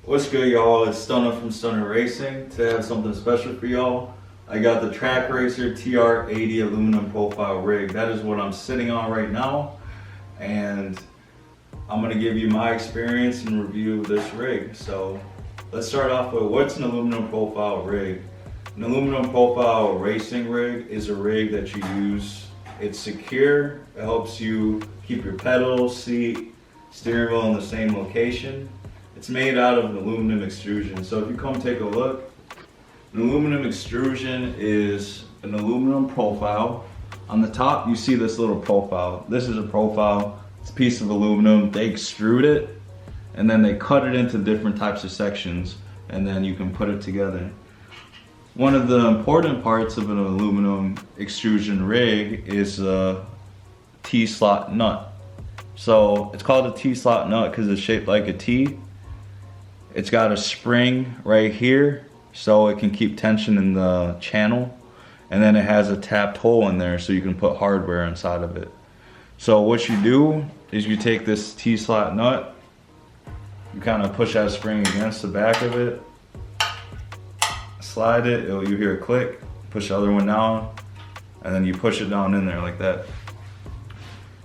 What's good, y'all? It's Stunna from Stunna Racing. Today I have something special for y'all. I got the Trak TR80 aluminum profile rig. That is what I'm sitting on right now, and I'm gonna give you my experience and review of this rig. So let's start off with what's an aluminum profile rig. An aluminum profile racing rig is a rig that you use. It's secure. It helps you keep your pedals, seat, steering wheel in the same location. It's made out of an aluminum extrusion. So if you come take a look, an aluminum extrusion is an aluminum profile. On the top, you see this little profile. This is a profile. It's a piece of aluminum. They extrude it, and then they cut it into different types of sections, and then you can put it together. One of the important parts of an aluminum extrusion rig is a T-slot nut. So it's called a T-slot nut because it's shaped like a T. It's got a spring right here so it can keep tension in the channel, and then it has a tapped hole in there so you can put hardware inside of it. So what you do is you take this T-slot nut, you kind of push that spring against the back of it, slide it, you hear a click, push the other one down, and then you push it down in there like that.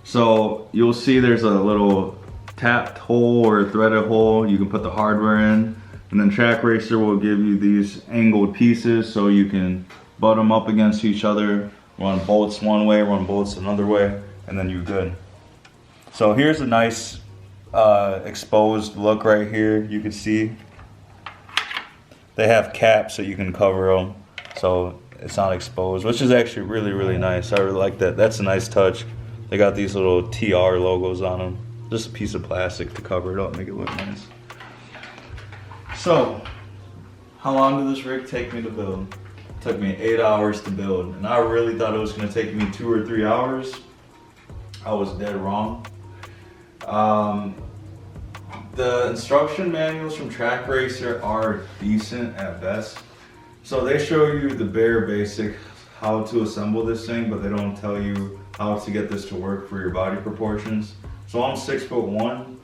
So you'll see there's a little tapped hole or threaded hole you can put the hardware in, and then Trak Racer will give you these angled pieces so you can butt them up against each other, run bolts one way, run bolts another way, and then you're good. So here's a nice exposed look right here. You can see they have caps so you can cover them so it's not exposed, which is actually really nice. I really like that. That's a nice touch. They got these little TR logos on them. Just a piece of plastic to cover it up, make it look nice. So, how long did this rig take me to build? It took me 8 hours to build, and I really thought it was gonna take me 2 or 3 hours. I was dead wrong. The instruction manuals from Trak Racer are decent at best. So they show you the bare basic how to assemble this thing, but they don't tell you how to get this to work for your body proportions. So I'm 6'1".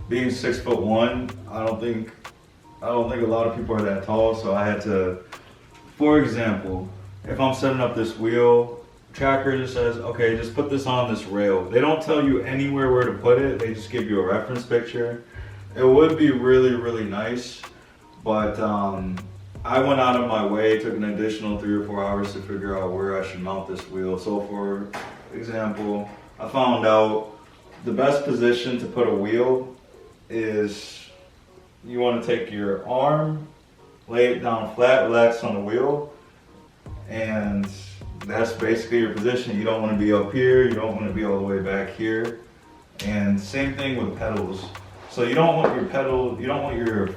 Being 6'1", I don't think a lot of people are that tall. So I had to, for example, if I'm setting up this wheel, Trak Racer says, okay, just put this on this rail. They don't tell you anywhere where to put it. They just give you a reference picture. It would be really nice, but I went out of my way. It took an additional 3 or 4 hours to figure out where I should mount this wheel. So for example, I found out the best position to put a wheel is you want to take your arm, lay it down flat, relax on the wheel, and that's basically your position. You don't want to be up here, you don't want to be all the way back here. And same thing with pedals. So you don't want your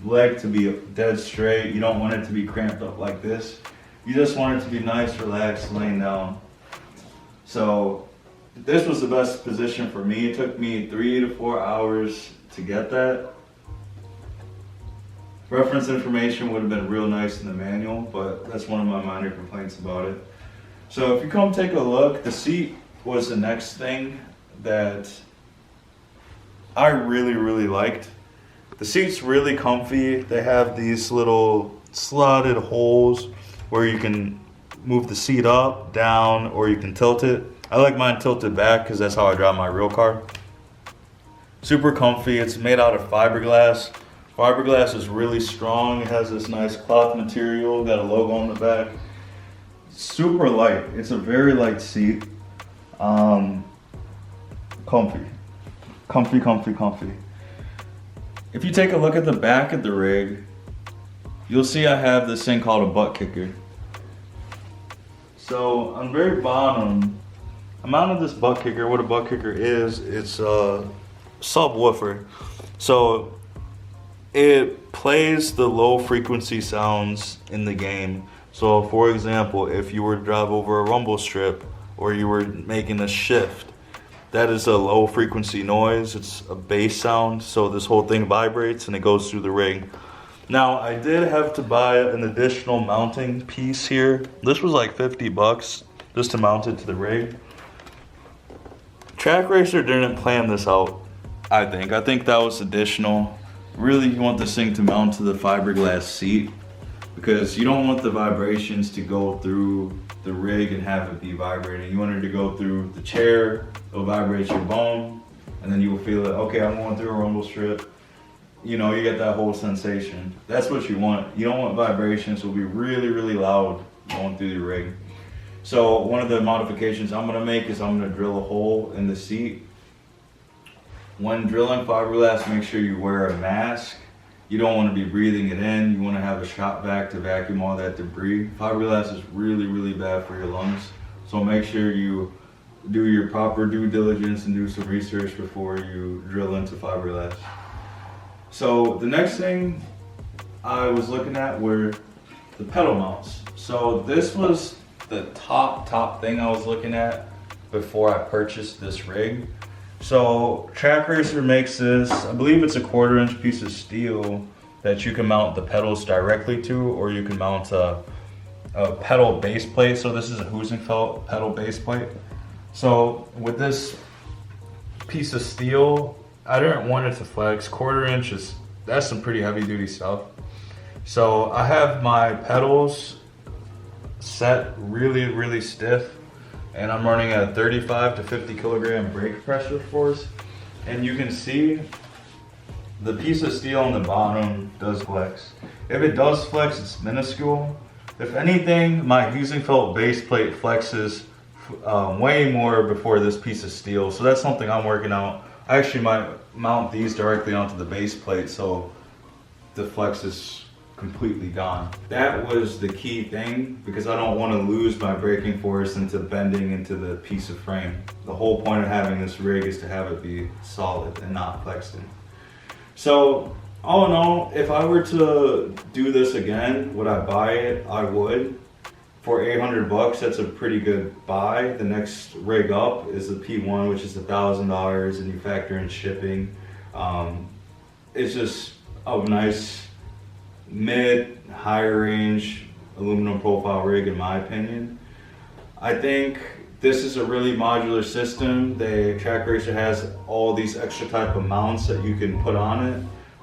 leg to be dead straight. You don't want it to be cramped up like this. You just want it to be nice, relaxed, laying down. So this was the best position for me. It took me 3 to 4 hours to get that. Reference information would have been real nice in the manual, but that's one of my minor complaints about it. So if you come take a look, the seat was the next thing that I really liked. The seat's really comfy. They have these little slotted holes where you can move the seat up, down, or you can tilt it. I like mine tilted back because that's how I drive my real car. Super comfy. It's made out of fiberglass. Fiberglass is really strong. It has this nice cloth material. Got a logo on the back. Super light. It's a very light seat. Comfy. Comfy. If you take a look at the back of the rig, you'll see I have this thing called a butt kicker. So on the very bottom, I mounted this butt kicker. What a butt kicker is, it's a subwoofer. So it plays the low frequency sounds in the game. So for example, if you were to drive over a rumble strip or you were making a shift, that is a low frequency noise. It's a bass sound. So this whole thing vibrates and it goes through the rig. Now I did have to buy an additional mounting piece here. This was like 50 bucks just to mount it to the rig. Trak Racer didn't plan this out, I think. I think that was additional. really you want this thing to mount to the fiberglass seat, because you don't want the vibrations to go through the rig and have it be vibrating. You want it to go through the chair, it'll vibrate your bone, and then you will feel it, okay, I'm going through a rumble strip. You know, you get that whole sensation. That's what you want. You don't want vibrations. It will be really, really loud going through the rig. So one of the modifications I'm gonna make is I'm gonna drill a hole in the seat. When drilling fiberglass, make sure you wear a mask. You don't want to be breathing it in. You want to have a shop vac to vacuum all that debris. Fiberglass is really, really bad for your lungs. So make sure you do your proper due diligence and do some research before you drill into fiberglass. So the next thing I was looking at were the pedal mounts. So this was the top thing I was looking at before I purchased this rig. So Trak Racer makes this, I believe it's a 1/4-inch piece of steel that you can mount the pedals directly to, or you can mount a pedal base plate. So this is a Huizenfeld pedal base plate. So with this piece of steel, I didn't want it to flex. 1/4 inch that's some pretty heavy duty stuff. So I have my pedals set really, really stiff, and I'm running a 35 to 50 kilogram brake pressure force. And you can see the piece of steel on the bottom does flex. If it does flex, it's minuscule. If anything, my Huizenfeld base plate flexes way more before this piece of steel. So that's something I'm working out. I actually might mount these directly onto the base plate so the flex is completely gone. That was the key thing, because I don't want to lose my braking force into bending into the piece of frame. The whole point of having this rig is to have it be solid and not flexing. So all in all, if I were to do this again, would I buy it? I would. For 800 bucks, that's a pretty good buy. The next rig up is the P1, which is $1,000, and you factor in shipping. It's just a nice mid-higher range aluminum profile rig, in my opinion. I think this is a really modular system. Trak Racer has all these extra type of mounts that you can put on it.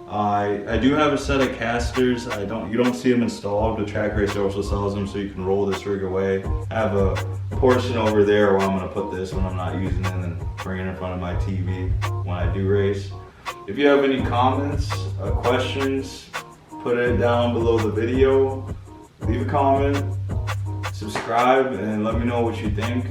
I do have a set of casters. You don't see them installed, but Trak Racer also sells them, so you can roll this rig away. I have a portion over there where I'm gonna put this when I'm not using it, and bring it in front of my TV when I do race. If you have any comments, questions, put it down below the video. Leave a comment, subscribe, and let me know what you think.